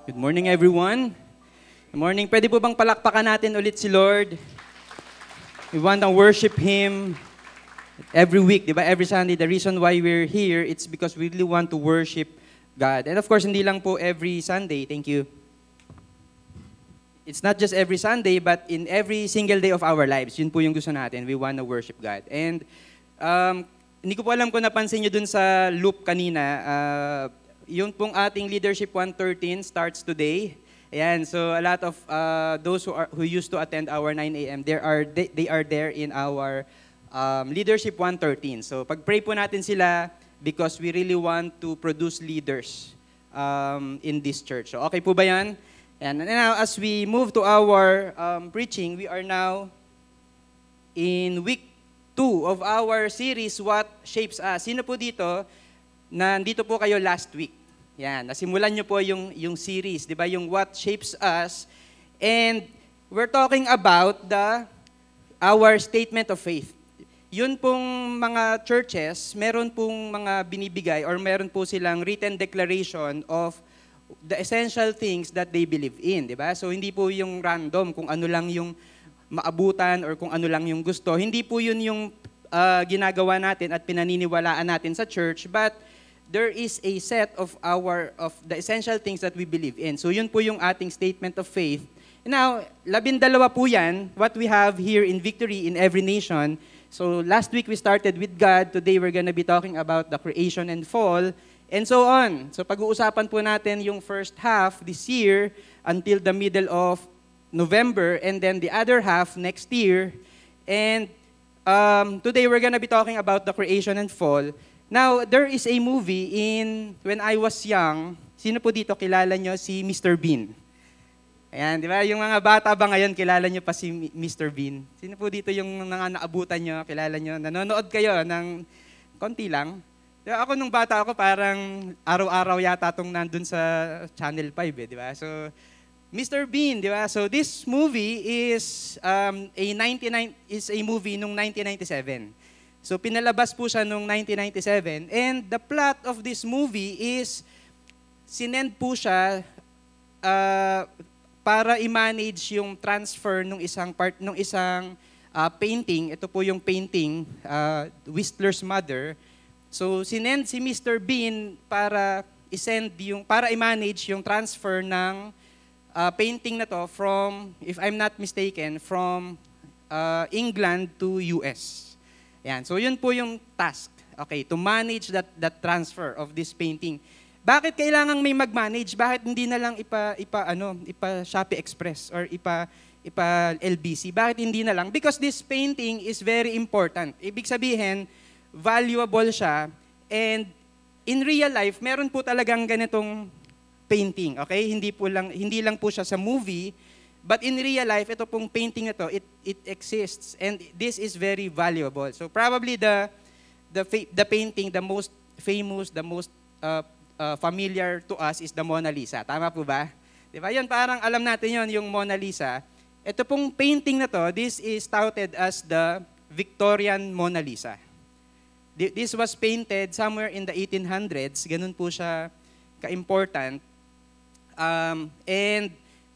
Good morning, everyone. Good morning. Pwede po bang palakpakan natin ulit si Lord? We want to worship Him every week, di ba? Every Sunday. The reason why we're here, it's because we really want to worship God. And of course, hindi lang po every Sunday. Thank you. It's not just every Sunday, but in every single day of our lives. Yun po yung gusto natin. We want to worship God. And hindi ko po alam kung napansin nyo dun sa loop kanina, yung pong ating Leadership 113 starts today. Ayan, so a lot of those who used to attend our 9 a.m., they are there in our Leadership 113. So pag-pray po natin sila because we really want to produce leaders in this church. So okay po ba yan? And now as we move to our preaching, we are now in week 2 of our series, What Shapes Us. Sino po dito? Nandito po kayo last week. Yan, nasimulan nyo po yung series, di ba? Yung What Shapes Us. And we're talking about our statement of faith. Yun pong mga churches, meron pong mga binibigay or meron po silang written declaration of the essential things that they believe in, di ba? So hindi po yung random kung ano lang yung maabutan or kung ano lang yung gusto. Hindi po yun yung ginagawa natin at pinaniniwalaan natin sa church, but there is a set of the essential things that we believe in. So yun po yung ating statement of faith. Now, 12 po yan, what we have here in Victory in Every Nation. So last week we started with God. Today we're gonna be talking about the creation and fall, and so on. So pag-uusapan po natin yung first half this year until the middle of November, and then the other half next year. And today we're gonna be talking about the creation and fall. Now, there is a movie when I was young. Sino po dito kilala nyo si Mr. Bean? Ayan, di ba? Yung mga bata ba ngayon, kilala nyo pa si Mr. Bean? Sino po dito yung naabutan nyo, kilala nyo? Nanonood kayo ng konti lang? Diba, ako nung bata ako, parang araw-araw yata itong nandun sa Channel 5, di ba? So, Mr. Bean, di ba? So, this movie is a movie nung 1997. So pinalabas po siya noong 1997, and the plot of this movie is sinend po siya para i-manage yung transfer nung isang painting. Ito po yung painting, Whistler's Mother. So sinend si Mr. Bean para i-manage yung transfer ng painting na to from, if I'm not mistaken, from England to US. Yan. So yun po yung task. Okay, to manage that transfer of this painting. Bakit kailangang may mag-manage? Bakit hindi na lang ipa Shopee Express or ipa LBC? Bakit hindi na lang? Because this painting is very important. Ibig sabihin, valuable siya, and in real life, meron po talagang ganitong painting. Okay? Hindi lang po siya sa movie. But in real life, ito pong painting na to, it exists, and this is very valuable. So probably the painting, the most famous, the most familiar to us is the Mona Lisa. Tama po ba? Di ba? Yan, parang alam natin yon, yung Mona Lisa. Ito pong painting na to, this is touted as the Victorian Mona Lisa. This was painted somewhere in the 1800s. Ganun po siya ka-important. And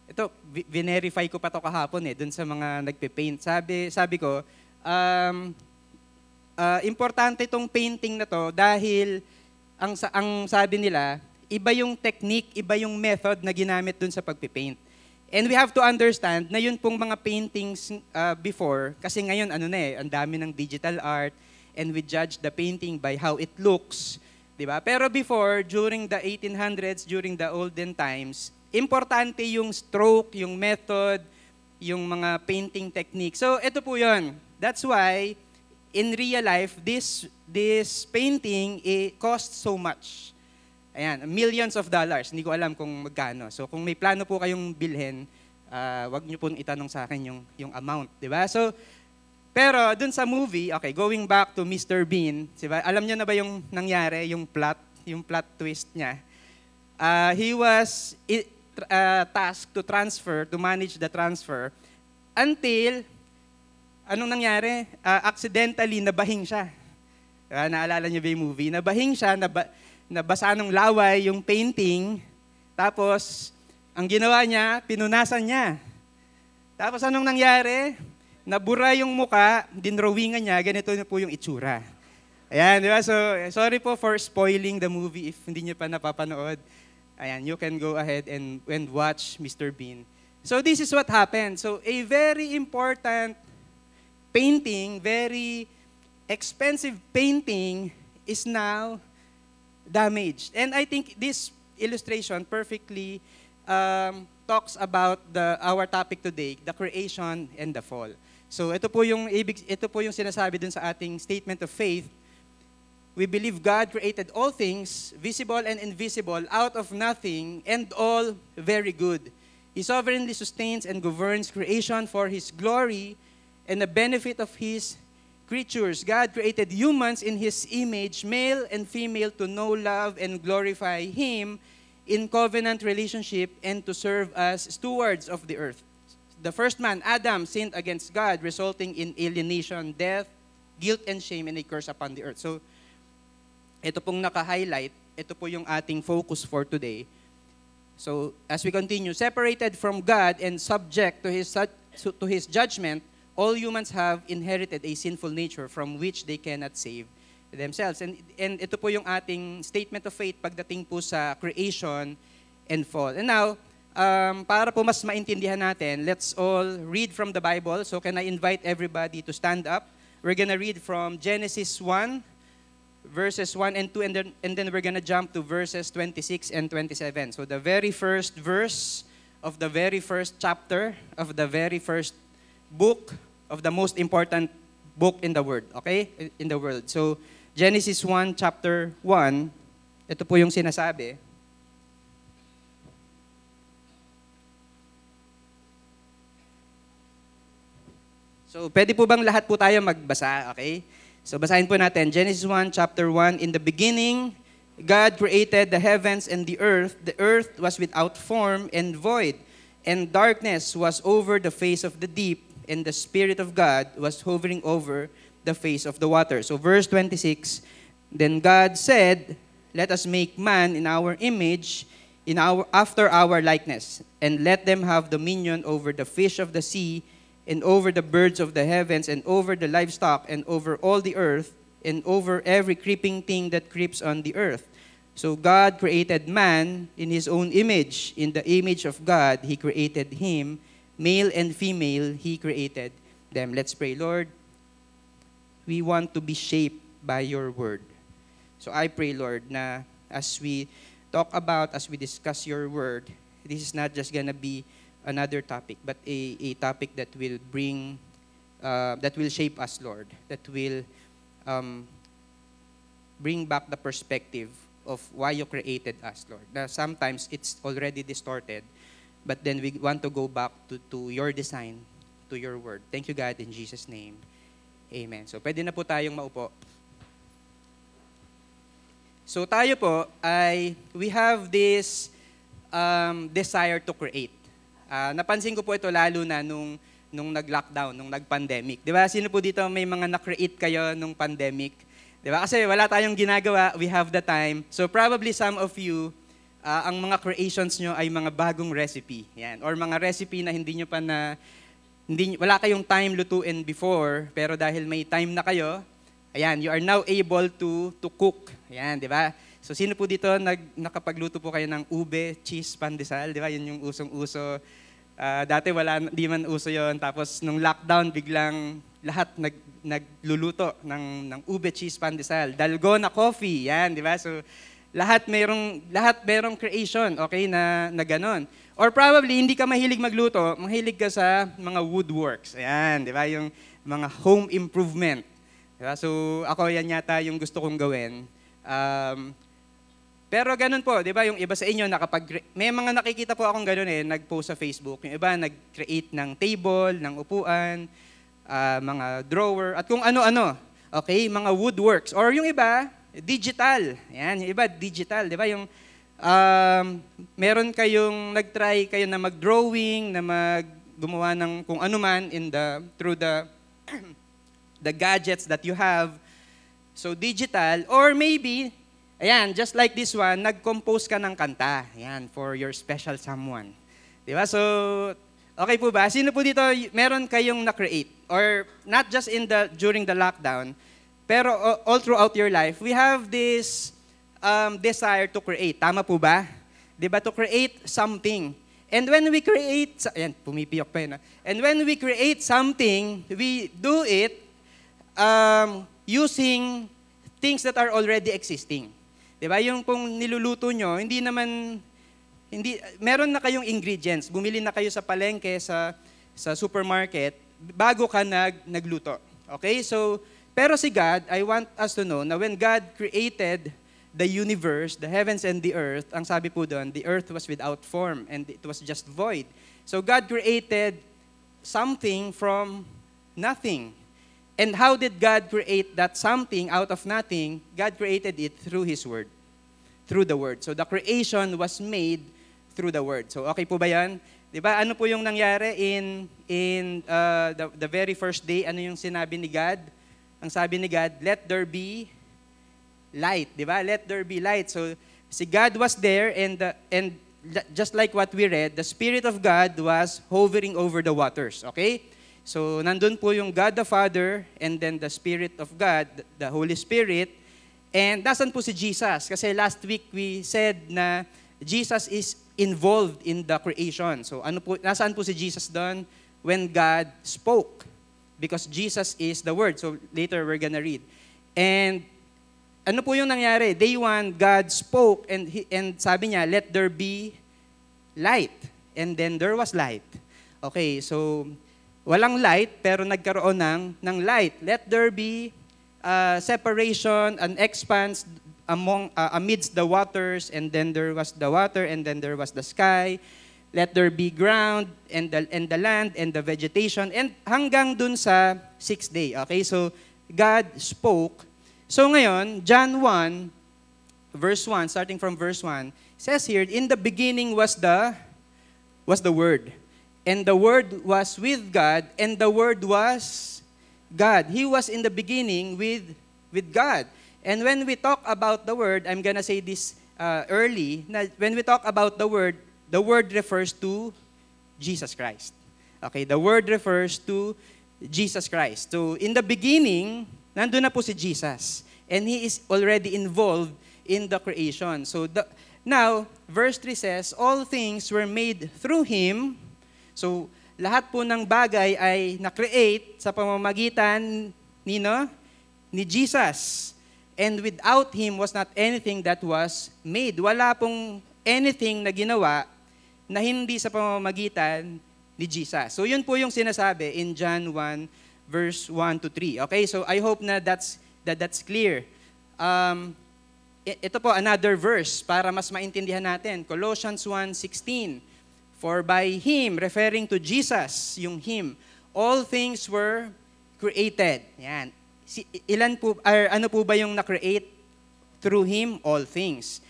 ito, verify ko pa to kahapon dun sa mga nagpe-paint. Sabi ko, importante itong painting na to dahil ang sabi nila, iba yung technique, iba yung method na ginamit dun sa pagpe-paint. And we have to understand na yun pong mga paintings before, kasi ngayon ang dami ng digital art, and we judge the painting by how it looks. Diba? Pero before, during the 1800s, during the olden times, importante yung stroke, yung method, yung mga painting technique. So, ito po yun. That's why, in real life, this painting, it costs so much. Ayan, millions of dollars. Hindi ko alam kung magkano. So, kung may plano po kayong bilhin, wag niyo pong itanong sa akin yung amount. Diba? So, pero dun sa movie, okay, going back to Mr. Bean, diba? Alam niyo na ba yung nangyari, yung plot twist niya? He was tasked to manage the transfer until, anong nangyari? Accidentally, nabahing siya. Naalala niyo ba yung movie? Nabahing siya, nabasa ng laway yung painting, tapos ang ginawa niya, pinunasan niya. Tapos anong nangyari? Nabura yung muka, dinrawingan niya, ganito na po yung itsura. Ayan, di ba? So, sorry po for spoiling the movie if hindi niyo pa napapanood. Ayan, you can go ahead and watch Mr. Bean. So, this is what happened. So, a very important painting, very expensive painting is now damaged. And I think this illustration perfectly talks about our topic today, the creation and the fall. So ito po yung sinasabi dun sa ating statement of faith. We believe God created all things, visible and invisible, out of nothing, and all very good. He sovereignly sustains and governs creation for His glory and the benefit of His creatures. God created humans in His image, male and female, to know, love, and glorify Him in covenant relationship and to serve as stewards of the earth. The first man, Adam, sinned against God, resulting in alienation, death, guilt, and shame, and a curse upon the earth. So, ito pong naka-highlight, ito po yung ating focus for today. So, as we continue, separated from God and subject to His judgment, all humans have inherited a sinful nature from which they cannot save themselves. And ito po yung ating statement of faith pagdating po sa creation and fall. And now, para po mas maintindihan natin, let's all read from the Bible. So can I invite everybody to stand up? We're gonna read from Genesis 1, verses 1 and 2, and then we're gonna jump to verses 26 and 27. So the very first verse of the very first chapter of the very first book of the most important book in the world, okay? In the world. So Genesis 1, chapter 1, ito po yung sinasabi. So, pwede po bang lahat po tayo magbasa, okay? So, basahin po natin. Genesis 1, chapter 1, in the beginning, God created the heavens and the earth. The earth was without form and void, and darkness was over the face of the deep, and the Spirit of God was hovering over the face of the water. So, verse 26, then God said, let us make man in our image, after our likeness, and let them have dominion over the fish of the sea, and over the birds of the heavens, and over the livestock, and over all the earth, and over every creeping thing that creeps on the earth. So God created man in His own image. In the image of God, He created him. Male and female, He created them. Let's pray. Lord, we want to be shaped by Your word. So I pray, Lord, na as we talk about, as we discuss Your word, this is not just gonna be another topic, but a topic that will bring, that will shape us, Lord, that will bring back the perspective of why You created us, Lord. Na sometimes it's already distorted, but then we want to go back to Your design, to Your word. Thank You, God, in Jesus' name. Amen. So pwede na po tayong maupo. So tayo po we have this desire to create. Napansin ko po ito lalo na nung nag-lockdown, nung nag-pandemic. Di ba? Sino po dito may mga na-create kayo nung pandemic? Di ba? Kasi wala tayong ginagawa, we have the time. So probably some of you, ang mga creations nyo ay mga bagong recipe. Yan. Or mga recipe na wala kayong time lutuin before, pero dahil may time na kayo, ayan, you are now able to cook. Ayan, di ba? So sino po dito nakapagluto po kayo ng ube, cheese, pandesal, di ba? Yun yung usong-uso. Dati di man uso yon. Tapos nung lockdown, biglang lahat nagluluto ng ube, cheese, pandesal. Dalgona coffee, yan, di ba? So lahat merong creation, okay, na ganon. Or probably hindi ka mahilig magluto, mahilig ka sa mga woodworks. Ayan, di ba? Yung mga home improvement. Di ba? So ako yan yata yung gusto kong gawin. Pero ganun po, di ba, yung iba sa inyo, may mga nakikita po akong ganun nag-post sa Facebook. Yung iba, nag-create ng table, ng upuan, mga drawer, at kung ano-ano. Okay, mga woodworks. Or yung iba, digital. Yan, yung iba, digital. Di ba, yung meron kayong, nag-try kayo na mag-drawing, na gumawa ng kung ano man through the gadgets that you have. So, digital. Or maybe, ayan, just like this one, nag-compose ka ng kanta. Ayan, for your special someone. Di ba? So, okay po ba? Sino po dito, meron kayong na-create? Or not just during the lockdown, pero all throughout your life, we have this desire to create. Tama po ba? Di ba? To create something. And when we create, ayan, pumipiyok pa yun. And when we create something, we do it using things that are already existing. Di ba? Yung pong niluluto nyo, meron na kayong ingredients. Bumili na kayo sa palengke, sa supermarket, bago ka nagluto. Okay? So, pero si God, I want us to know na when God created the universe, the heavens and the earth, ang sabi po doon, the earth was without form and it was just void. So God created something from nothing. And how did God create that something out of nothing? God created it through His Word, through the Word. So the creation was made through the Word. So okay po ba yan? Diba? Ano po yung nangyari in the very first day? Ano yung sinabi ni God? Ang sabi ni God, let there be light, di ba? Let there be light. So, si God was there and just like what we read, the Spirit of God was hovering over the waters, okay? So, nandun po yung God the Father and then the Spirit of God, the Holy Spirit. And nasan po si Jesus? Kasi last week we said na Jesus is involved in the creation. So, nasaan po si Jesus doon? When God spoke. Because Jesus is the Word. So, later we're gonna read. And ano po yung nangyari? Day 1, God spoke and sabi niya, let there be light. And then there was light. Okay, so walang light pero nagkaroon ng light. Let there be separation, an expanse amidst the waters, and then there was the water, and then there was the sky. Let there be ground and the land and the vegetation. And hanggang dun sa 6th day. Okay, so God spoke. So ngayon, John 1, verse 1, starting from verse 1, says here, in the beginning was the Word. And the Word was with God, and the Word was God. He was in the beginning with God. And when we talk about the Word, I'm gonna say this early, when we talk about the Word refers to Jesus Christ. Okay, the Word refers to Jesus Christ. So in the beginning, nandun na po si Jesus. And He is already involved in the creation. So now, verse 3 says, all things were made through Him. So lahat po ng bagay ay na-create sa pamamagitan ni Jesus. And without Him was not anything that was made. Wala pong anything na ginawa na hindi sa pamamagitan ni Jesus. So yun po yung sinasabi in John 1, verse 1 to 3. Okay, so I hope na that's clear. Ito po, another verse para mas maintindihan natin. Colossians 1:16. For by Him, referring to Jesus, yung Him, all things were created. Yan. Ano po ba yung na-create? Through Him, all things.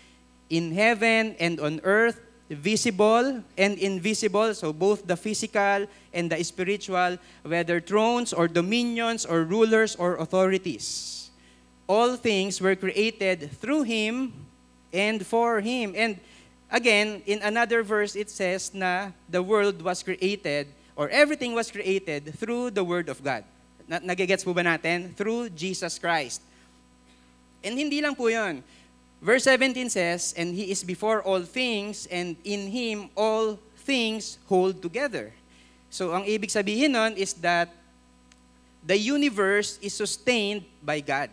In heaven and on earth, visible and invisible, so both the physical and the spiritual, whether thrones or dominions or rulers or authorities. All things were created through Him and for Him. And again, in another verse, it says na the world was created, or everything was created through the Word of God. Nagigets po ba natin? Through Jesus Christ. And hindi lang po yun. Verse 17 says, and He is before all things, and in Him all things hold together. So ang ibig sabihin nun is that the universe is sustained by God.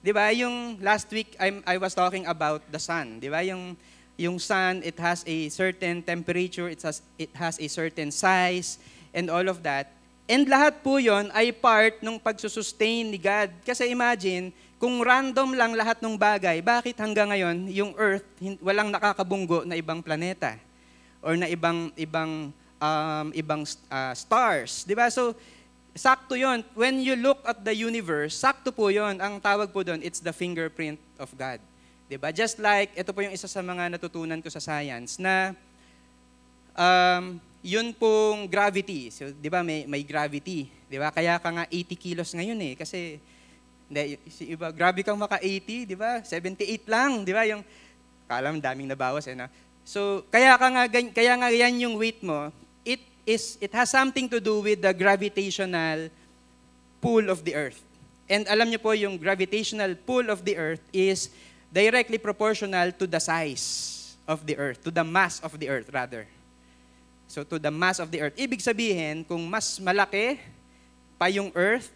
Di ba? Yung last week, I was talking about the sun. Di ba? Yung sun, it has a certain temperature, it has a certain size, and all of that. And lahat po yon ay part ng pagsusustain ni God. Kasi imagine, kung random lang lahat ng bagay, bakit hanggang ngayon yung Earth walang nakakabunggo na ibang planeta or na ibang stars, 'di ba? So sakto 'yon. When you look at the universe, sakto po 'yon. Ang tawag po doon, it's the fingerprint of God. 'Di ba? Just like ito po yung isa sa mga natutunan ko sa science na yun pong gravity. So 'di ba may gravity, 'di ba? Kaya ka nga 80 kilos ngayon kasi iba, grabe kang maka-80, di ba? 78 lang, di ba? Yung, kalam, daming nabawas, So, kaya nga yan yung weight mo. It has something to do with the gravitational pull of the earth. And alam niyo po, yung gravitational pull of the earth is directly proportional to the size of the earth, to the mass of the earth rather. So to the mass of the earth. Ibig sabihin, kung mas malaki pa yung earth,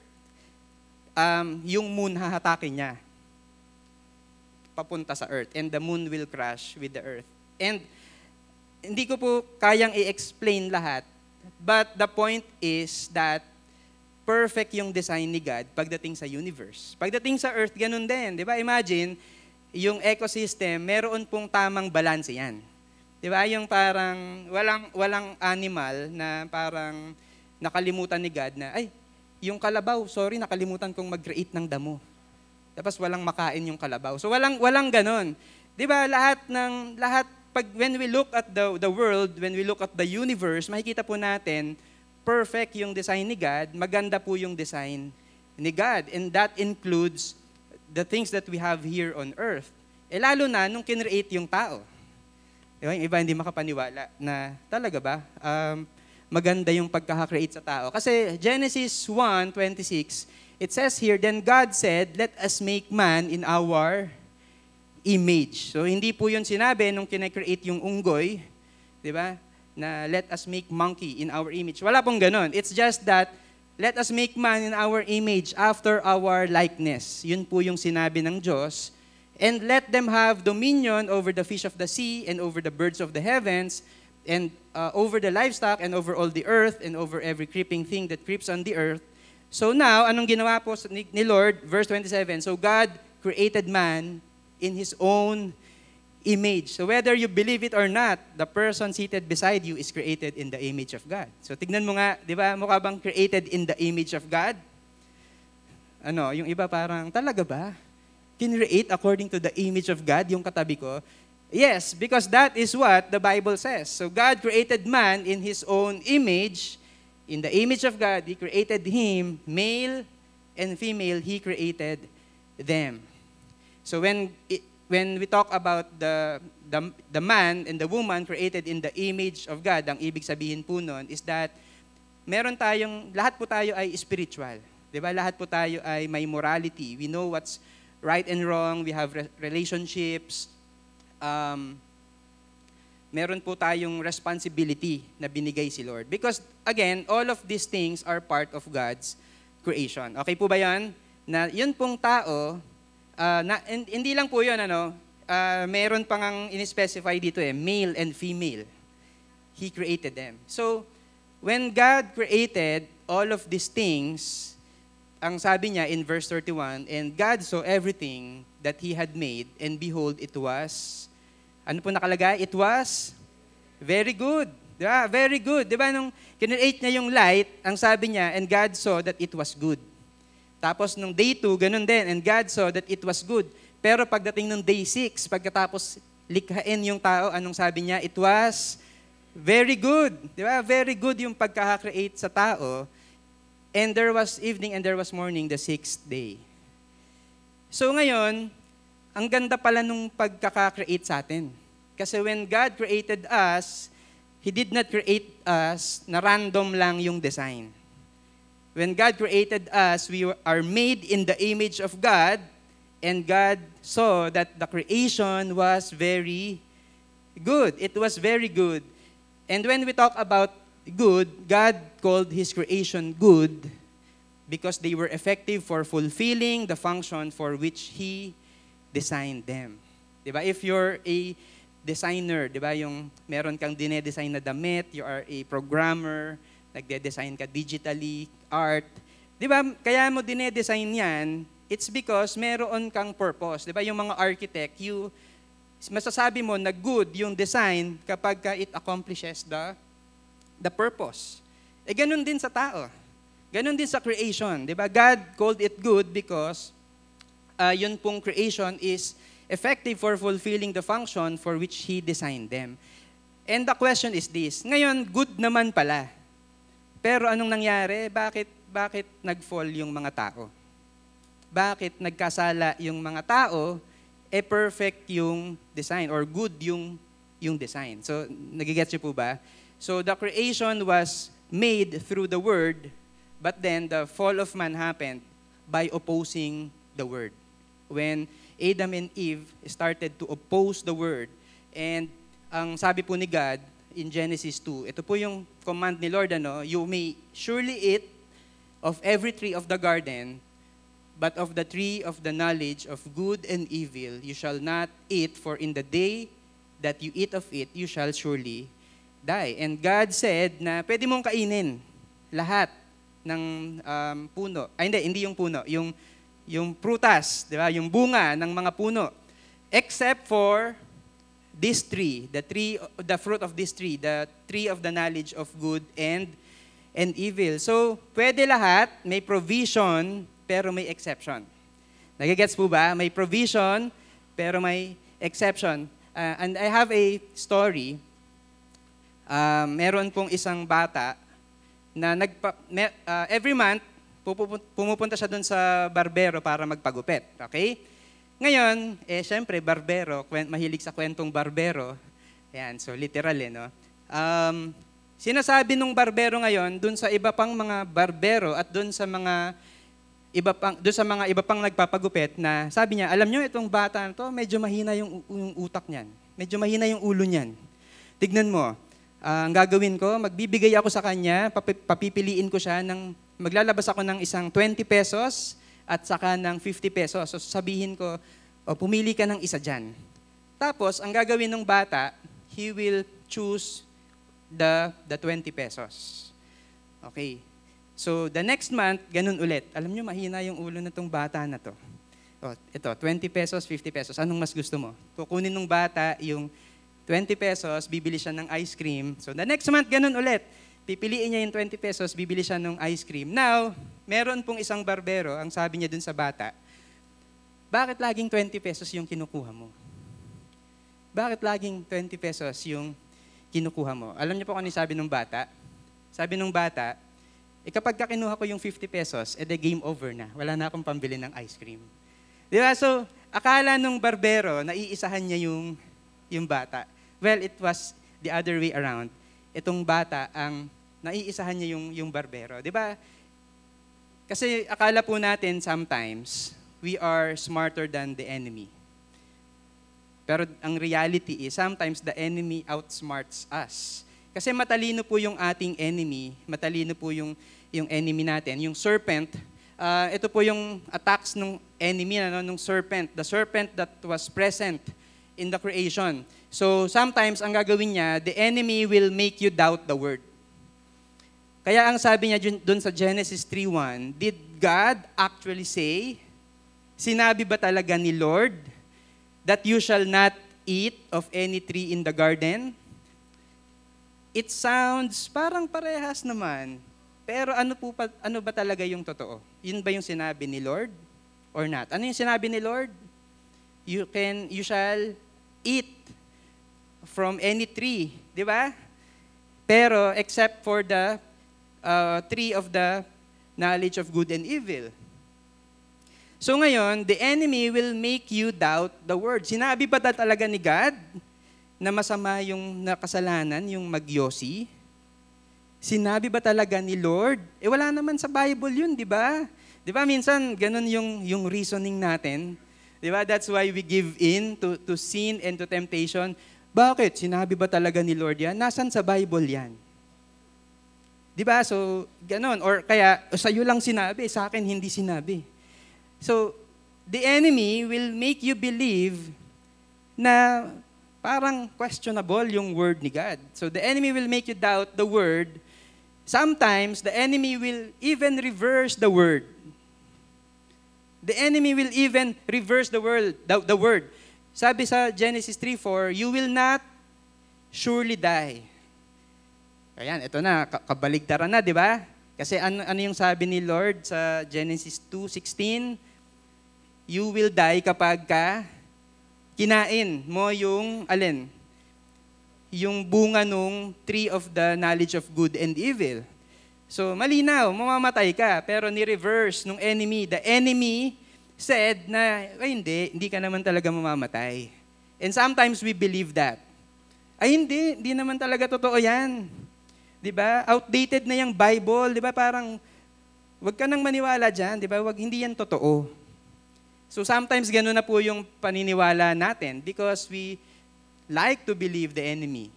yung moon hahatakin niya papunta sa earth, and the moon will crash with the earth. And hindi ko po kayang i-explain lahat, but the point is that perfect yung design ni God pagdating sa universe. Pagdating sa earth, ganun din. Di ba? Imagine, yung ecosystem, meron pong tamang balance yan. Di ba? Yung parang walang animal na parang nakalimutan ni God na, ay, yung kalabaw, sorry, nakalimutan kong mag-create ng damo. Tapos walang makain yung kalabaw. So walang ganun. Di ba? When we look at the world, when we look at the universe, makikita po natin, perfect yung design ni God, maganda po yung design ni God. And that includes the things that we have here on earth. Lalo na nung kinreate yung tao. Diba? Yung iba hindi makapaniwala na talaga ba maganda yung pagkaka-create sa tao. Kasi Genesis 1:26, it says here, then God said, let us make man in our image. So hindi po yun sinabi nung kinecreate yung unggoy, di ba? Na let us make monkey in our image. Wala pong ganun. It's just that, let us make man in our image after our likeness. Yun po yung sinabi ng Diyos. And let them have dominion over the fish of the sea and over the birds of the heavens and over the livestock and over all the earth and over every creeping thing that creeps on the earth. So now, anong ginawa po ni Lord? Verse 27, so God created man in His own image. So whether you believe it or not, the person seated beside you is created in the image of God. So tignan mo nga, di ba, mukha bang created in the image of God? Yung iba parang, talaga ba? Kinreate according to the image of God, yung katabi ko? Yes, because that is what the Bible says. So God created man in His own image. In the image of God, He created him, male and female, He created them. So when we talk about the man and the woman created in the image of God, ang ibig sabihin po nun is that lahat po tayo ay spiritual. Diba? Lahat po tayo ay may morality. We know what's right and wrong. We have relationships. Meron po tayong responsibility na binigay si Lord. Because, again, all of these things are part of God's creation. Okay po ba yan? Na yun pong tao, hindi lang po yun, meron pang ang in-specify dito male and female. He created them. So, when God created all of these things, ang sabi niya in verse 31, and God saw everything that He had made, and behold, it was, ano po nakalagay? It was very good. Diba? Very good. Diba? Nung kinreate niya yung light, ang sabi niya, and God saw that it was good. Tapos nung day 2, ganun din, and God saw that it was good. Pero pagdating nung day 6, pagkatapos likhain yung tao, anong sabi niya? It was very good. Di ba? Very good yung pagkaka-create sa tao. And there was evening and there was morning the 6th day. So ngayon, ang ganda pala nung pagkaka-create sa atin. Kasi when God created us, He did not create us na random lang yung design. When God created us, we are made in the image of God, and God saw that the creation was very good. It was very good. And when we talk about good, God called His creation good because they were effective for fulfilling the function for which He designed them. Diba? If you're a designer, diba, yung meron kang dinedesign na damit, you are a programmer, nagde-design ka digitally, art. Di ba? Kaya mo dinedesign yan, it's because meron kang purpose. Di ba? Yung mga architect, masasabi mo na good yung design kapag it accomplishes the purpose. Ganun din sa tao. Ganun din sa creation. Di ba? God called it good because yun pong creation is effective for fulfilling the function for which He designed them. And the question is this, ngayon, good naman pala. Pero anong nangyari? Bakit nag-fall yung mga tao? Bakit nagkasala yung mga tao? Perfect yung design or good yung yung design. So, nagigets niyo po ba? So, the creation was made through the Word, but then the fall of man happened by opposing the Word. When Adam and Eve started to oppose the Word, and ang sabi po ni God in Genesis 2, ito po yung command ni Lord, you may surely eat of every tree of the garden, but of the tree of the knowledge of good and evil you shall not eat, for in the day that you eat of it, you shall surely die. And God said na pwede mong kainin lahat ng puno. Ay hindi yung puno, yung prutas, di ba? Yung bunga ng mga puno. Except for this tree, the fruit of this tree, the tree of the knowledge of good and evil. So, pwede lahat, may provision, pero may exception. Nagigets po ba? May provision, pero may exception. And I have a story. Meron pong isang bata na every month, pumupunta siya doon sa barbero para magpagupit. Okay? Ngayon, syempre, barbero, mahilig sa kwentong barbero. Ayan, so literal no? Sinasabi nung barbero ngayon, doon sa iba pang mga barbero at doon sa mga iba pang nagpapagupit na sabi niya, alam niyo itong bata na to, medyo mahina yung utak niyan. Medyo mahina yung ulo niyan. Tignan mo, ang gagawin ko, magbibigay ako sa kanya, papipiliin ko siya maglalabas ako ng isang 20 pesos at saka ng 50 pesos. So sabihin ko, pumili ka ng isa dyan. Tapos, ang gagawin ng bata, he will choose the 20 pesos. Okay. So, the next month, ganun ulit. Alam nyo, mahina yung ulo na tong bata na to. Ito, 20 pesos, 50 pesos. Anong mas gusto mo? Kukunin ng bata yung 20 pesos, bibili siya ng ice cream. So, the next month, ganun ulit. Pipiliin niya yung 20 pesos, bibili siya ng ice cream. Now, meron pong isang barbero, ang sabi niya dun sa bata, bakit laging 20 pesos yung kinukuha mo? Bakit laging 20 pesos yung kinukuha mo? Alam niyo po kung ano sabi ng bata? Sabi ng bata, kapag kinuha ko yung 50 pesos, game over na. Wala na akong pambili ng ice cream. Di ba? So, akala nung barbero, naiisahan niya yung bata. Well, it was the other way around. Itong bata, ang naiisahan niya yung barbero. Di ba? Kasi akala po natin sometimes, we are smarter than the enemy. Pero ang reality is, sometimes the enemy outsmarts us. Kasi matalino po yung ating enemy, matalino po yung enemy natin. Yung serpent, ito po yung attacks ng enemy, ng serpent. The serpent that was present in the creation. So sometimes, ang gagawin niya, the enemy will make you doubt the word. Kaya ang sabi niya dun sa Genesis 3:1, did God actually say, sinabi ba talaga ni Lord, that you shall not eat of any tree in the garden? It sounds parang parehas naman. Pero ano ba talaga yung totoo? Yun ba yung sinabi ni Lord or not? Ano yung sinabi ni Lord? You shall eat from any tree, di ba? Pero except for the tree of the knowledge of good and evil. So ngayon, the enemy will make you doubt the word. Sinabi ba talaga ni God na masama yung nakasalanan, yung magyosi? Sinabi ba talaga ni Lord? Wala naman sa Bible yun, di ba? Di ba minsan, ganun yung reasoning natin. Di ba? That's why we give in to sin and to temptation. Bakit? Sinabi ba talaga ni Lord yan? Nasaan sa Bible yan? Di ba? So, ganun. Or kaya, sa'yo lang sinabi, sa akin hindi sinabi. So, the enemy will make you believe na parang questionable yung word ni God. So the enemy will make you doubt the word. Sometimes, the enemy will even reverse the word. The enemy will even reverse the word. Sabi sa Genesis 3:4, you will not surely die. Ayan, ito na, kabaligtaran na, di ba? Kasi ano yung sabi ni Lord sa Genesis 2:16? You will die kapag kinain mo yung, alin? Yung bunga nung tree of the knowledge of good and evil. So, malinaw, mamamatay ka. Pero ni-reverse nung enemy. The enemy said na, hindi ka naman talaga mamamatay. And sometimes we believe that. Ay hindi naman talaga totoo yan. 'Di ba? Outdated na yung Bible, 'di ba? Parang wag ka nang maniwala diyan, 'di ba? Hindi yan totoo. So sometimes gano'n na po yung paniniwala natin because we like to believe the enemy.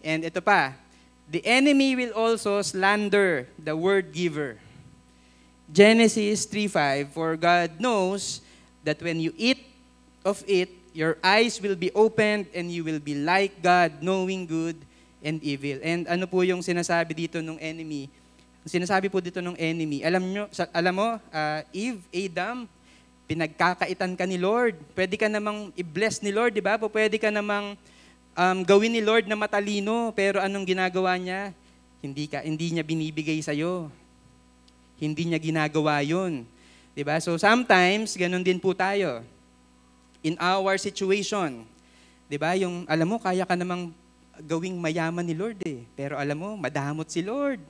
And ito pa, the enemy will also slander the word giver. Genesis 3:5, for God knows that when you eat of it, your eyes will be opened and you will be like God, knowing good and evil. And ano po yung sinasabi dito ng enemy? Sinasabi po dito ng enemy, alam mo, Eve, Adam, pinagkakaitan ka ni Lord. Pwede ka namang i-bless ni Lord, di ba? Pwede ka namang gawin ni Lord na matalino, pero anong ginagawa niya? Hindi niya binibigay sa'yo. Hindi niya ginagawa yun. Di ba? So sometimes, ganun din po tayo. In our situation, di ba? Yung, alam mo, kaya ka namang gawing mayaman ni Lord eh. Pero alam mo, madamot si Lord.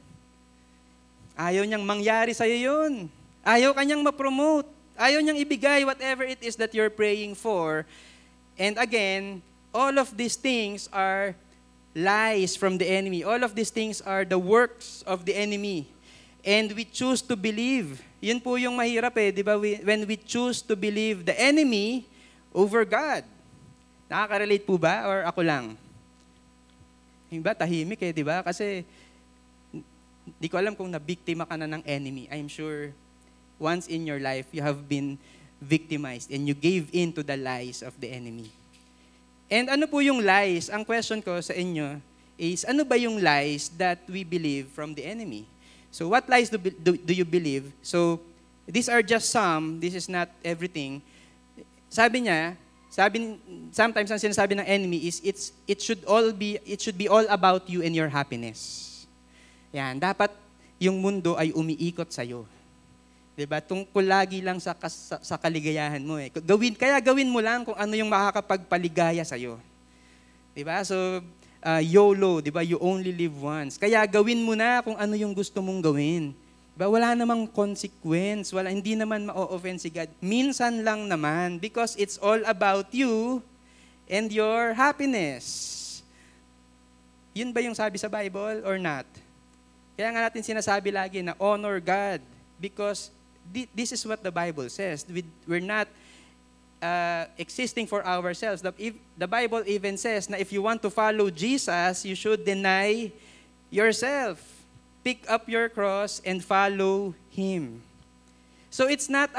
Ayaw niyang mangyari sa'yo yun. Ayaw kanyang ma-promote. Ayaw niyang ibigay whatever it is that you're praying for. And again, all of these things are lies from the enemy. All of these things are the works of the enemy. And we choose to believe. Yun po yung mahirap eh, di ba? When we choose to believe the enemy over God. Nakaka-relate po ba? Or ako lang? Yung ba, tahimik eh, di ba? Kasi, di ko alam kung nabiktima ka na ng enemy. I'm sure once in your life, you have been victimized and you gave in to the lies of the enemy. And ano po yung lies? Ang question ko sa inyo is, ano ba yung lies that we believe from the enemy? So what lies do you believe? So these are just some, this is not everything. Sometimes ang sinasabi ng enemy is, it should be all about you and your happiness. Yan, dapat yung mundo ay umiikot sa'yo. Diba? Tungkol lagi lang sa kaligayahan mo eh. Kaya gawin mo lang kung ano yung makakapagpaligaya sa'yo. Diba? So, YOLO, diba? You only live once. Kaya gawin mo na kung ano yung gusto mong gawin. Diba? Wala namang consequence. Hindi naman ma-offend si God. Minsan lang naman because it's all about you and your happiness. Yun ba yung sabi sa Bible or not? Kaya nga natin sinasabi lagi na honor God because this is what the Bible says. We're not existing for ourselves. The Bible even says na if you want to follow Jesus, you should deny yourself. Pick up your cross and follow Him. So it's not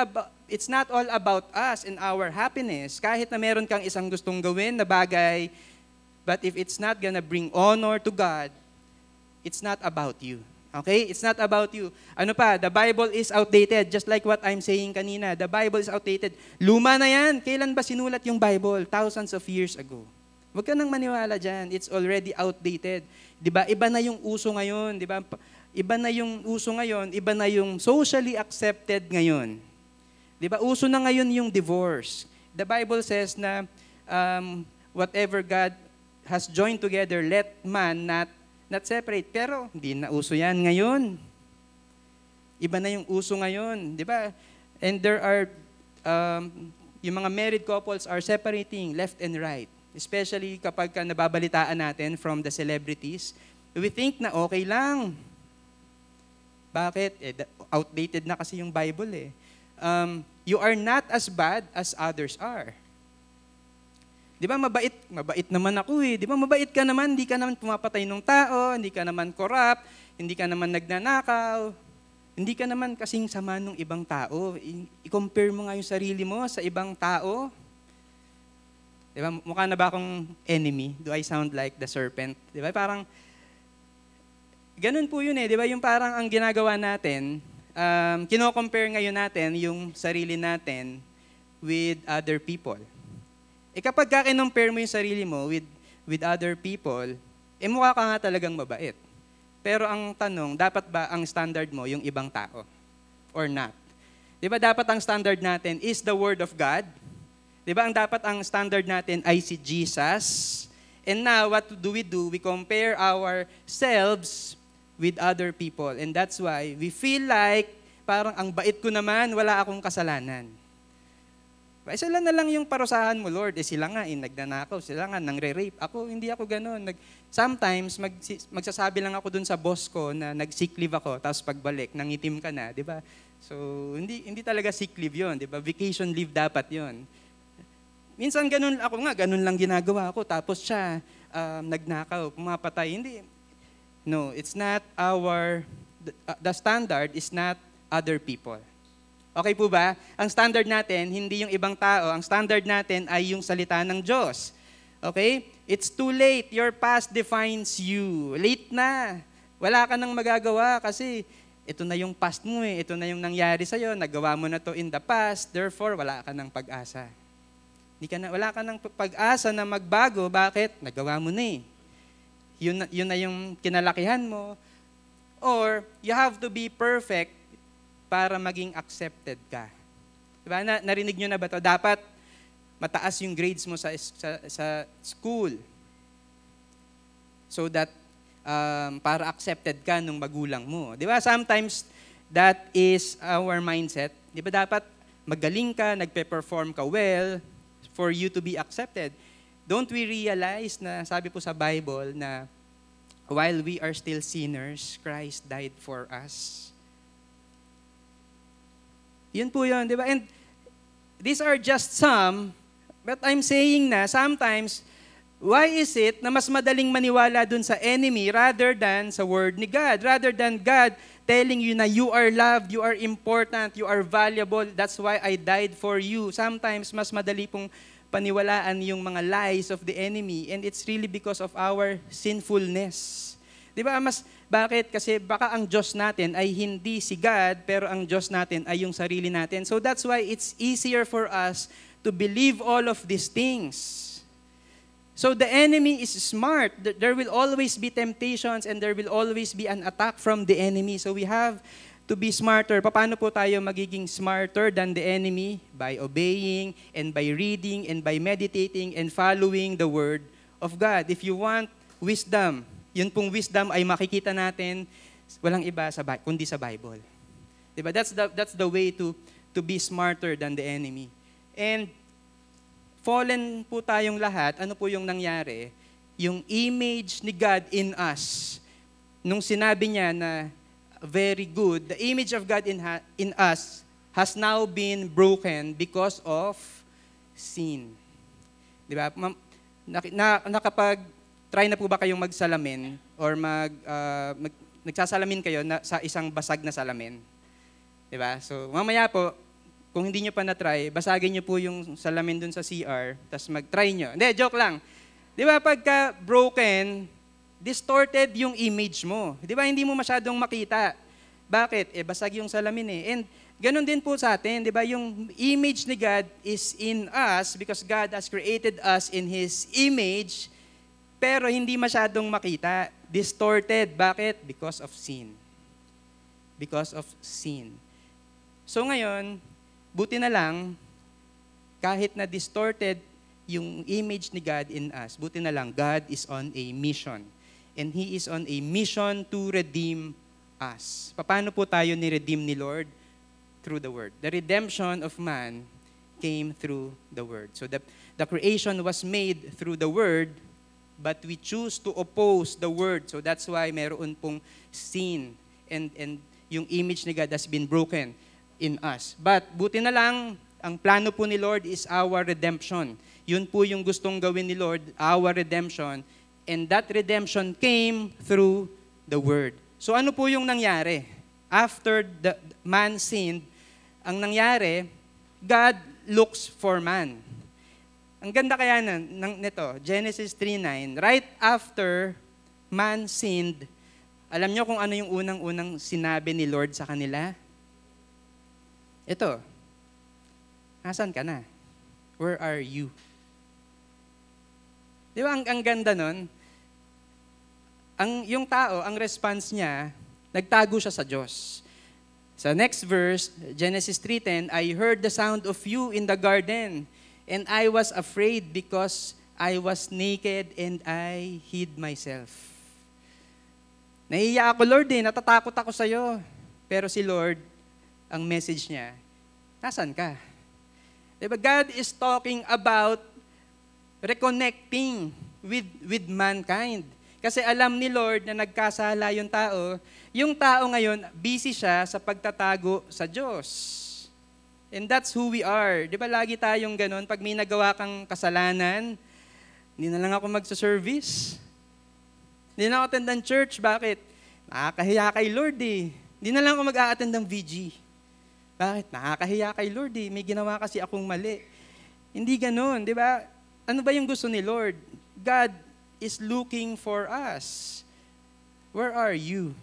all about us and our happiness. Kahit na meron kang isang gustong gawin na bagay, but if it's not gonna bring honor to God, it's not about you. Okay? It's not about you. Ano pa? The Bible is outdated. Just like what I'm saying kanina. The Bible is outdated. Luma na yan. Kailan ba sinulat yung Bible? Thousands of years ago. Huwag ka nang maniwala dyan. It's already outdated. Diba? Iba na yung uso ngayon. Diba? Iba na yung uso ngayon. Iba na yung socially accepted ngayon. Diba? Uso na ngayon yung divorce. The Bible says na whatever God has joined together, let man not separate. Pero hindi na uso yan ngayon. Iba na yung uso ngayon. Di ba? And there are, yung mga married couples are separating left and right. Especially kapag nababalitaan natin from the celebrities. We think na okay lang. Bakit? Outdated na kasi yung Bible eh. You are not as bad as others are. Di ba mabait naman ako eh. Di ba mabait ka naman, hindi ka naman pumapatay ng tao, hindi ka naman corrupt, hindi ka naman nagnanakaw, hindi ka naman kasing sama ng ibang tao. I-compare mo nga yung sarili mo sa ibang tao. Di ba, mukha na ba akong enemy? Do I sound like the serpent? Di ba, parang, ganun po yun eh. Di ba, yung parang ang ginagawa natin, kino-compare ngayon natin yung sarili natin with other people. Kapag ka-compare mo yung sarili mo with other people, mukha ka nga talagang mabait. Pero ang tanong, dapat ba ang standard mo yung ibang tao? Or not? Di ba dapat ang standard natin is the Word of God? Di ba ang dapat ang standard natin ay si Jesus? And now, what do? We compare ourselves with other people. And that's why we feel like parang ang bait ko naman, wala akong kasalanan. Sila na lang yung parusahan mo, Lord. Sila nga, nagnanakaw, sila nga, nangre-rape. Ako, hindi ako ganun. Sometimes, magsasabi lang ako dun sa boss ko na nag-sick leave ako, tapos pagbalik, nangitim ka na, di ba? So, hindi talaga sick leave yun, di ba? Vacation leave dapat yun. Minsan ganun, ako nga, ganun lang ginagawa ko, tapos siya, nagnakaw, pumapatay. Hindi. No, it's not the standard is not other people. Okay po ba? Ang standard natin, hindi yung ibang tao. Ang standard natin ay yung salita ng Diyos. Okay? It's too late. Your past defines you. Late na. Wala ka nang magagawa kasi ito na yung past mo eh. Ito na yung nangyari sa'yo. Nagawa mo na to in the past. Therefore, wala ka nang pag-asa. Wala ka nang pag-asa na magbago. Bakit? Nagawa mo na eh. Yun na yung kinalakihan mo. Or, you have to be perfect para maging accepted ka. Diba? Narinig nyo na ba ito? Dapat mataas yung grades mo sa school. So that para accepted ka nung magulang mo. Diba? Sometimes that is our mindset. Diba dapat magaling ka, nagpe-perform ka well for you to be accepted. Don't we realize na sabi po sa Bible na while we are still sinners, Christ died for us. Yun po yun, di ba? And these are just some, but I'm saying na sometimes, why is it na mas madaling maniwala dun sa enemy rather than sa word ni God? Rather than God telling you na you are loved, you are important, you are valuable, that's why I died for you. Sometimes, mas madali pong paniwalaan yung mga lies of the enemy, and it's really because of our sinfulness. Di ba? Bakit? Kasi baka ang Diyos natin ay hindi si God, pero ang Diyos natin ay yung sarili natin. So that's why it's easier for us to believe all of these things. So the enemy is smart. There will always be temptations and there will always be an attack from the enemy. So we have to be smarter. Paano po tayo magiging smarter than the enemy? By obeying and by reading and by meditating and following the Word of God. If you want wisdom, yun pong wisdom ay makikita natin walang iba kundi sa Bible. Diba? That's the way to be smarter than the enemy. And fallen po tayong lahat, ano po yung nangyari? Yung image ni God in us, nung sinabi niya na very good, the image of God in us has now been broken because of sin. Diba? Try na po ba kayong magsalamin or nagsasalamin kayo sa isang basag na salamin? Diba? So, mamaya po, kung hindi nyo pa na-try, basagin nyo po yung salamin dun sa CR, tapos mag-try nyo. Hindi, joke lang. Diba, pagka broken, distorted yung image mo. Diba, hindi mo masyadong makita. Bakit? Basag yung salamin eh. And ganun din po sa atin, diba, yung image ni God is in us because God has created us in His image, pero hindi masyadong makita. Distorted. Bakit? Because of sin. Because of sin. So ngayon, buti na lang, kahit na distorted yung image ni God in us, buti na lang, God is on a mission. And He is on a mission to redeem us. Paano po tayo ni-redeem ni Lord? Through the Word. The redemption of man came through the Word. So the creation was made through the Word, but we choose to oppose the Word. So that's why meron pong sin and yung image ni God has been broken in us. But buti na lang, ang plano po ni Lord is our redemption. Yun po yung gustong gawin ni Lord, our redemption. And that redemption came through the Word. So ano po yung nangyari? After the man sinned, ang nangyari, God looks for man. Ang ganda kaya nito, Genesis 3:9, right after man sinned, alam nyo kung ano yung unang-unang sinabi ni Lord sa kanila? Ito, nasan ka na? Where are you? Di ba ang ganda nun? Yung tao, ang response niya, nagtago siya sa Diyos. Sa next verse, Genesis 3:10, I heard the sound of you in the garden, and I was afraid because I was naked and I hid myself. Nahiya ako, Lord natatakot ako sa'yo. Pero si Lord, ang message niya, nasan ka? Diba? God is talking about reconnecting with mankind. Kasi alam ni Lord na nagkasala yung tao ngayon, busy siya sa pagtatago sa Diyos. And that's who we are. Di ba lagi tayong ganun, pag may nagawa kang kasalanan, hindi na lang ako magsa-service. Hindi na ako attend ng church. Bakit? Nakakahiya kay Lord eh. Hindi na lang ako mag-a-attend ng VG. Bakit? Nakakahiya kay Lord eh. May ginawa kasi akong mali. Hindi ganun, di ba? Ano ba yung gusto ni Lord? God is looking for us. Where are you?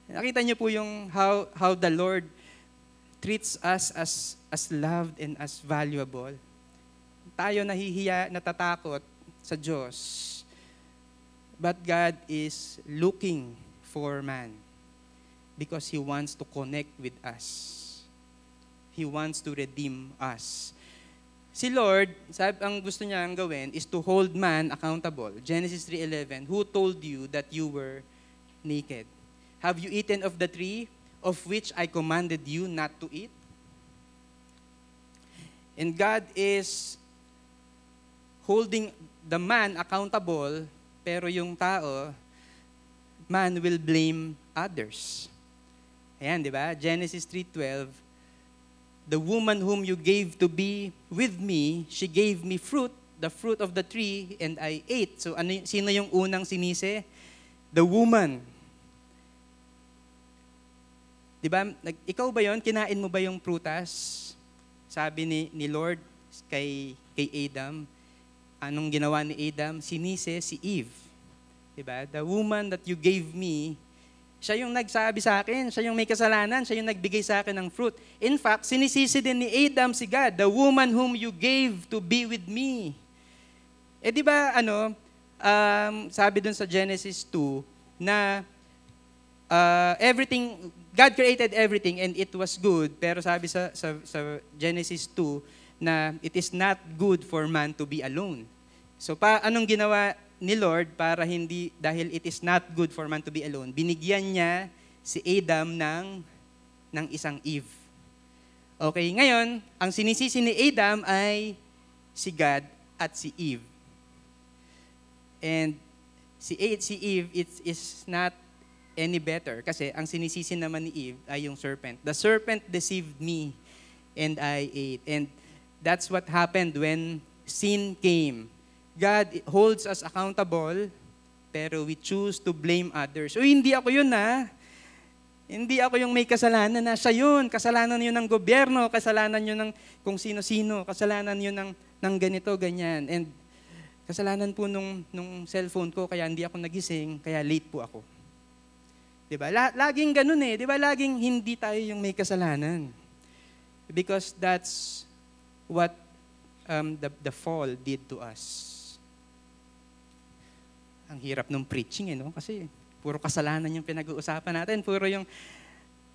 Nakita niyo po yung how the Lord treats us as loved and as valuable. Tayo nahihiya, natatakot sa Diyos. But God is looking for man because He wants to connect with us. He wants to redeem us. Si Lord, ang gusto niya ang gawin is to hold man accountable. Genesis 3:11, who told you that you were naked? Have you eaten of the tree of which I commanded you not to eat? And God is holding the man accountable, pero yung tao, man will blame others. Ayan, di ba? Genesis 3:12, the woman whom you gave to be with me, she gave me fruit, the fruit of the tree, and I ate. So sino yung unang sinisi? The woman. Di ba? Ikaw ba yon? Kinain mo ba yung prutas? Sabi ni Lord kay Adam. Anong ginawa ni Adam? Sinisi si Eve. Di ba? The woman that you gave me, siya yung nagsabi sa akin, siya yung may kasalanan, siya yung nagbigay sa akin ng fruit. In fact, sinisisi din ni Adam si God, the woman whom you gave to be with me. Eh di ba, sabi dun sa Genesis 2, na everything, God created everything and it was good, pero sabi sa Genesis 2, na it is not good for man to be alone. So anong ginawa ni Lord para hindi, dahil it is not good for man to be alone, binigyan niya si Adam ng isang Eve. Okay, ngayon, ang sinisisi ni Adam ay si God at si Eve. And si Eve, it is not any better kasi ang sinisisi naman ni Eve ay yung serpent. The serpent deceived me and I ate. And that's what happened when sin came. God holds us accountable, pero we choose to blame others. Hindi ako yun Hindi ako yung may kasalanan na siya yun. Kasalanan yun ng gobyerno, kasalanan yun ng kung sino-sino, kasalanan yun ng ganito, ganyan. And kasalanan po nung cellphone ko, kaya hindi ako nagising, kaya late po ako. Diba? Laging ganun Diba? Laging hindi tayo yung may kasalanan. Because that's what the fall did to us. Ang hirap nung preaching, kasi puro kasalanan yung pinag-uusapan natin. Puro yung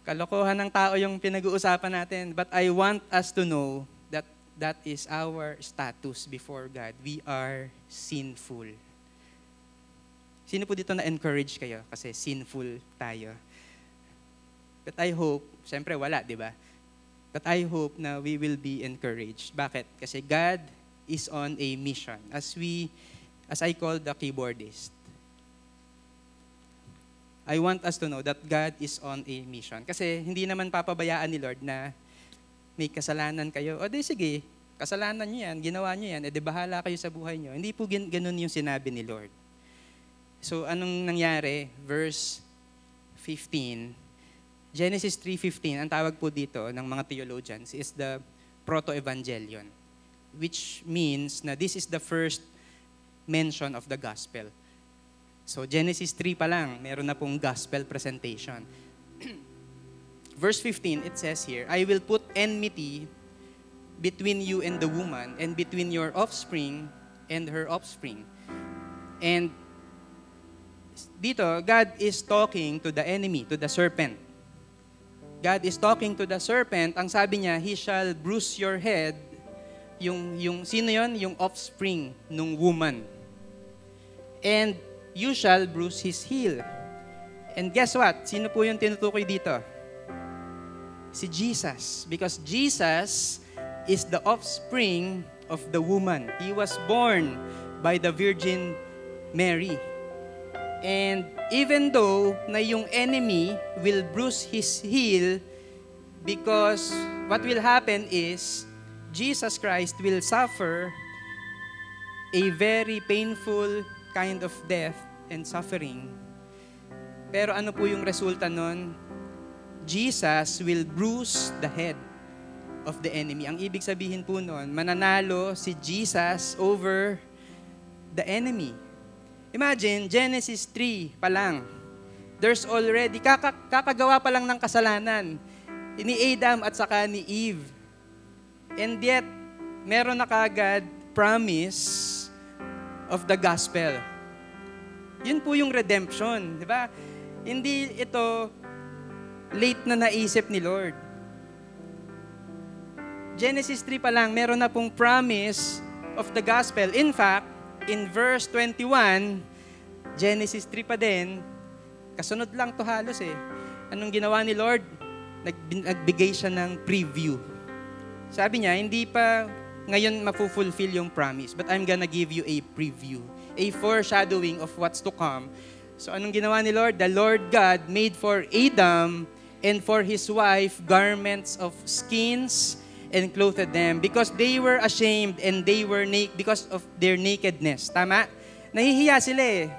kalokohan ng tao yung pinag-uusapan natin. But I want us to know that that is our status before God. We are sinful. Sino po dito na-encourage kayo? Kasi sinful tayo. But I hope, siyempre wala, di ba? But I hope na we will be encouraged. Bakit? Kasi God is on a mission. As I call the keyboardist, I want us to know that God is on a mission. Kasi hindi naman papabayaan ni Lord na may kasalanan kayo. O di sige, kasalanan nyo yan, ginawa nyo yan, edi bahala kayo sa buhay nyo. Hindi po ganun yung sinabi ni Lord. So anong nangyari? Verse 15, Genesis 3:15, ang tawag po dito ng mga theologians is the proto-evangelion, which means na this is the first mention of the gospel. So Genesis 3 pa lang, meron na pong gospel presentation. Verse 15, it says here, I will put enmity between you and the woman, and between your offspring and her offspring. And dito, God is talking to the enemy, to the serpent. God is talking to the serpent. Ang sabi niya, he shall bruise your head. Yung sino yon? Yung offspring nung woman. And you shall bruise his heel. And guess what? Sino po yung tinutukoy dito? Si Jesus. Because Jesus is the offspring of the woman. He was born by the Virgin Mary. And even though na yung enemy will bruise his heel, because what will happen is Jesus Christ will suffer a very painful kind of death and suffering. Pero ano po yung resulta nun? Jesus will bruise the head of the enemy. Ang ibig sabihin po nun, mananalo si Jesus over the enemy. Imagine, Genesis 3 pa lang. There's already, kakagawa pa lang ng kasalanan ni Adam at saka ni Eve. And yet, meron na kaagad promise of the gospel. Yun po yung redemption, di ba? Hindi ito late na naisip ni Lord. Genesis 3 pa lang, meron na pong promise of the gospel. In fact, in verse 21, Genesis 3 pa din, kasunod lang to halos eh. Anong ginawa ni Lord? Nagbigay siya ng preview. Sabi niya, hindi pa ngayon mapufulfill yung promise, but I'm gonna give you a preview, a foreshadowing of what's to come. So anong ginawa ni Lord? The Lord God made for Adam and for his wife garments of skins and clothed them because they were ashamed and they were naked because of their nakedness. Tama? Nahihiya sila eh.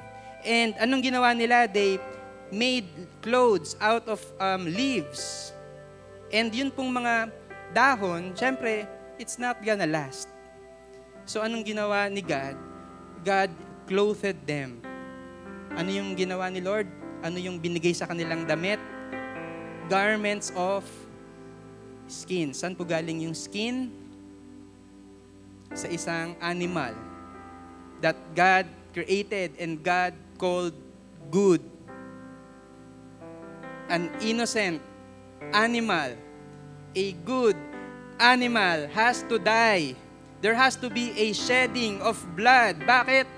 And anong ginawa nila? They made clothes out of leaves. And yun pong mga dahon, syempre, it's not gonna last. So anong ginawa ni God? God clothed them. Ano yung ginawa ni Lord? Ano yung binigay sa kanilang damit? Garments of skin. Saan po galing yung skin? Sa isang animal that God created and God called good. An innocent animal, a good animal has to die. There has to be a shedding of blood. Bakit?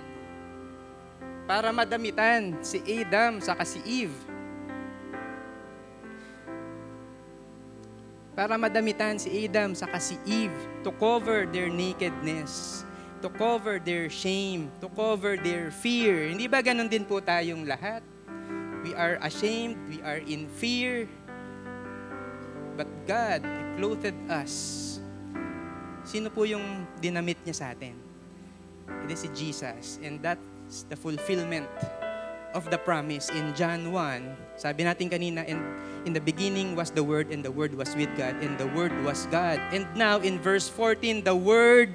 Para madamitan si Adam saka si Eve. Para madamitan si Adam saka si Eve to cover their nakedness, to cover their shame, to cover their fear. Hindi ba ganun din po tayong lahat? We are ashamed, we are in fear, but God clothed us. Sino po yung dinamit niya sa atin? It is si Jesus. And that's the fulfillment of the promise in John 1. Sabi natin kanina, and in the beginning was the Word, and the Word was with God, and the Word was God. And now in verse 14, the Word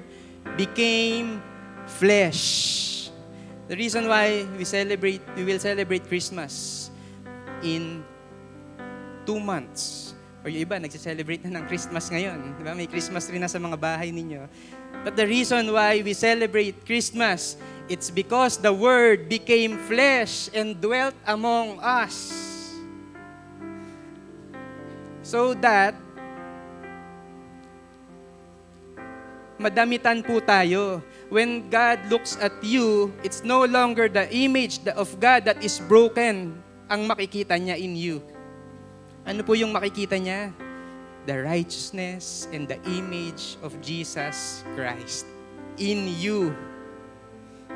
became flesh. The reason why we will celebrate Christmas in 2 months. Or yung iba, nagse-celebrate na ng Christmas ngayon. Diba? May Christmas rin na sa mga bahay ninyo. But the reason why we celebrate Christmas, it's because the Word became flesh and dwelt among us. So that, madamitan po tayo. When God looks at you, it's no longer the image of God that is broken ang makikita niya in you. Ano po yung makikita niya? The righteousness and the image of Jesus Christ in you.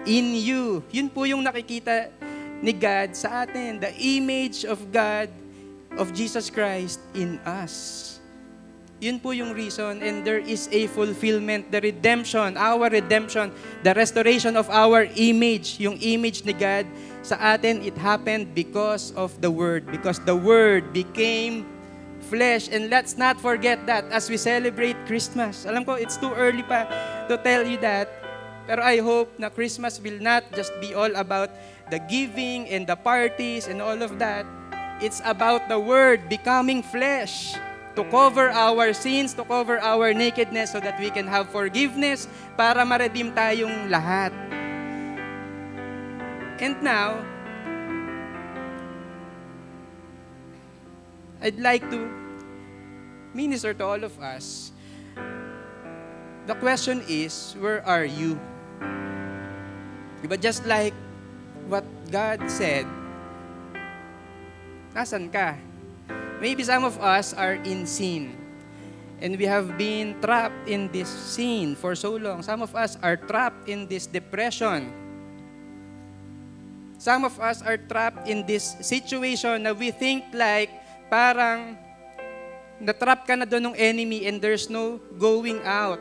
In you. Yun po yung nakikita ni God sa atin. The image of God, of Jesus Christ in us. Yun po yung reason, and there is a fulfillment, the redemption, our redemption, the restoration of our image, yung image ni God sa atin, it happened because of the Word, because the Word became flesh. And let's not forget that as we celebrate Christmas. Alam ko, it's too early pa to tell you that, pero I hope na Christmas will not just be all about the giving and the parties and all of that. It's about the Word becoming flesh, to cover our sins, to cover our nakedness so that we can have forgiveness para ma-redeem tayong lahat. And now, I'd like to minister to all of us. The question is, where are you? But just like what God said, nasan ka? Maybe some of us are in sin. And we have been trapped in this sin for so long. Some of us are trapped in this depression. Some of us are trapped in this situation na we think like parang natrap ka na doon ng enemy and there's no going out.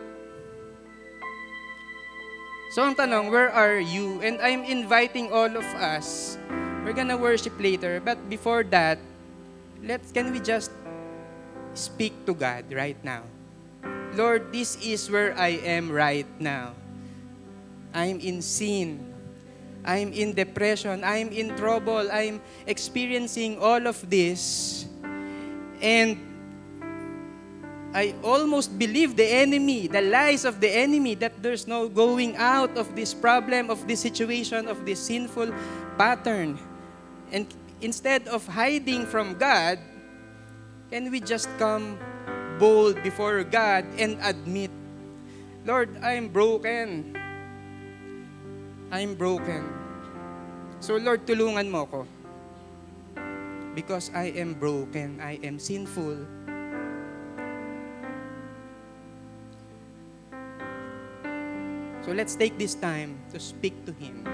So ang tanong, where are you? And I'm inviting all of us. We're gonna worship later, but before that, can we just speak to God right now? Lord, this is where I am right now. I'm in sin. I'm in depression. I'm in trouble. I'm experiencing all of this. And I almost believe the enemy, the lies of the enemy, that there's no going out of this problem, of this situation, of this sinful pattern. And instead of hiding from God, can we just come bold before God and admit, Lord, I'm broken. I'm broken. So Lord, tulungan mo ko. Because I am broken. I am sinful. So let's take this time to speak to Him.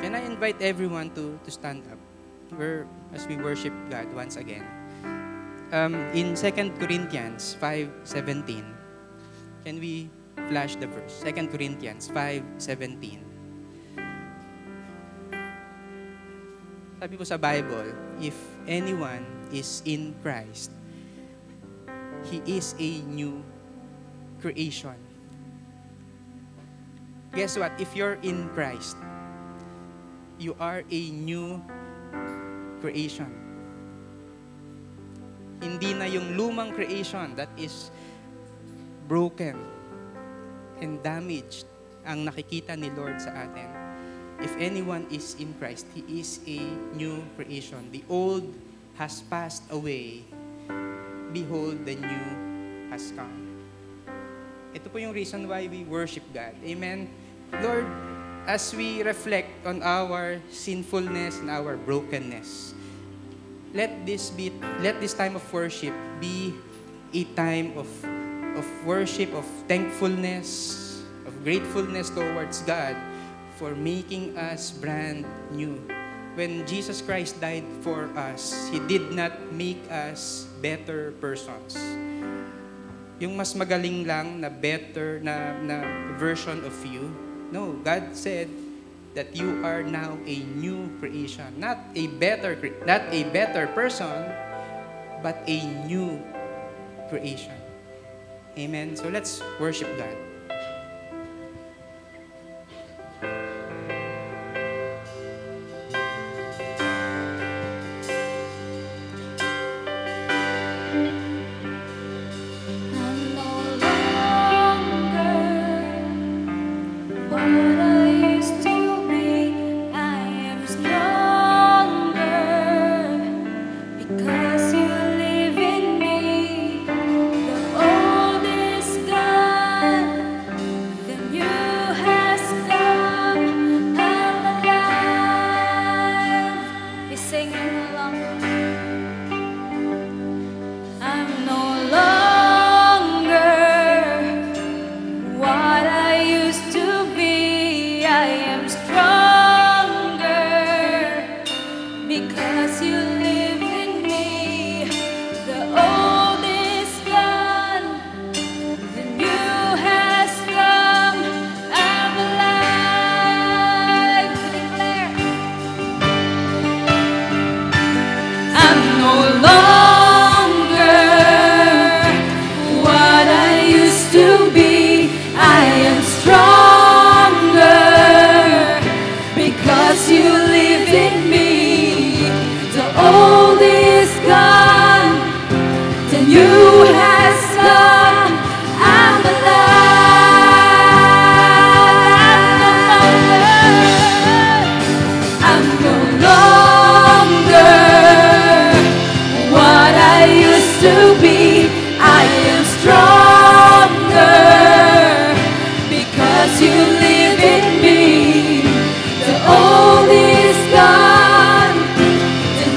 Can I invite everyone to stand up as we worship God once again? In 2 Corinthians 5:17, can we flash the verse? 2 Corinthians 5:17. Sabi po sa Bible, if anyone is in Christ, he is a new creation. Guess what? If you're in Christ, you are a new creation. Hindi na yung lumang creation that is broken and damaged ang nakikita ni Lord sa atin. If anyone is in Christ, he is a new creation. The old has passed away. Behold, the new has come. Ito po yung reason why we worship God. Amen? Lord, as we reflect on our sinfulness and our brokenness, let this time of worship be a time of worship, of thankfulness, of gratefulness towards God for making us brand new. When Jesus Christ died for us, He did not make us better persons. Yung mas magaling lang na better na version of you. No, God said that you are now a new creation. Not a better person, but a new creation. Amen. So let's worship God. Because you live in me, the old is gone.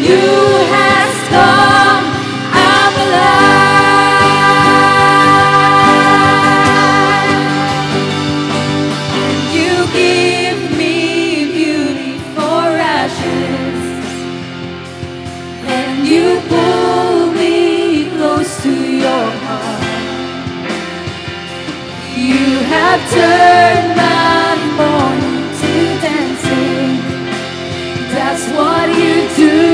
you has come, I'm alive. You give me beauty for ashes, and you pull me close to your heart. You have turned my mourning to dancing. That's what you do.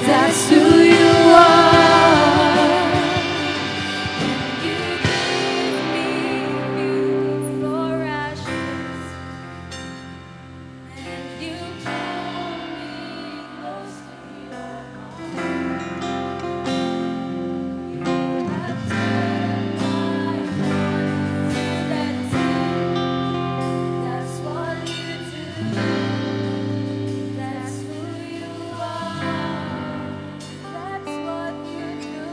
That's who you are. You give me beauty for ashes, and you pull me close to your heart. You have turned my mourning to dancing. That's what you do. That's who you are. That's what you do.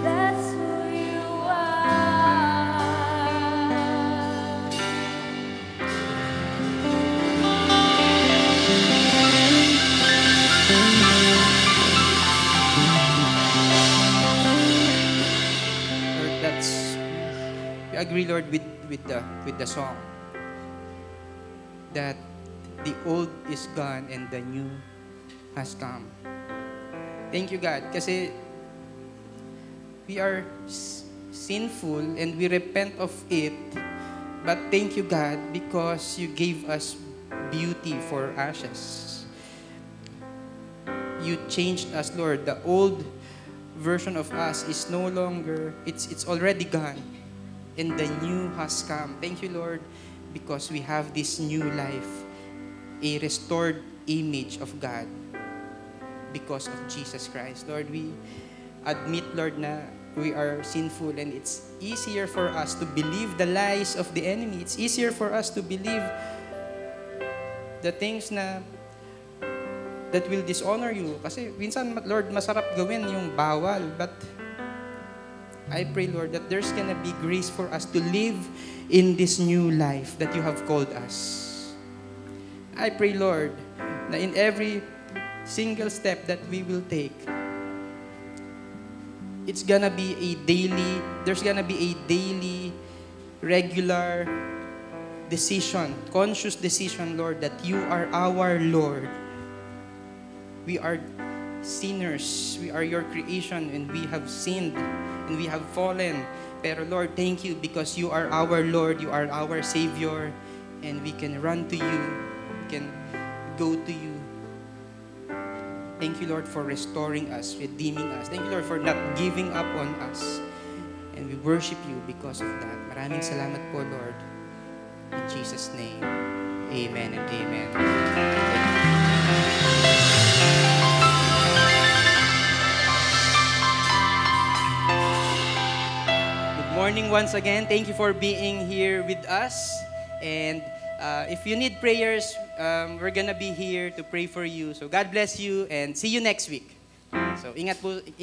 That's who you are. Lord, we agree, Lord, with the song that the old is gone and the new has come. Thank you, God, kasi we are sinful and we repent of it. But thank you, God, because you gave us beauty for ashes. You changed us, Lord. The old version of us is no longer, it's already gone. And the new has come. Thank you, Lord, because we have this new life, a restored image of God because of Jesus Christ. Lord, we admit, Lord, na we are sinful and it's easier for us to believe the lies of the enemy. It's easier for us to believe the things that will dishonor you. Kasi minsan, Lord, masarap gawin yung bawal. But I pray, Lord, that there's gonna be grace for us to live in this new life that you have called us. I pray, Lord, na in every single step that we will take, there's gonna be a daily, regular decision, conscious decision, Lord, that you are our Lord. We are sinners. We are your creation and we have sinned and we have fallen. Pero Lord, thank you because you are our Lord, you are our Savior, and we can run to you, we can go to you. Thank you, Lord, for restoring us, redeeming us. Thank you, Lord, for not giving up on us. And we worship you because of that. Maraming salamat po, Lord. In Jesus' name, amen and amen. Good morning once again. Thank you for being here with us. And if you need prayers, we're gonna be here to pray for you. So God bless you and see you next week. So ingat po.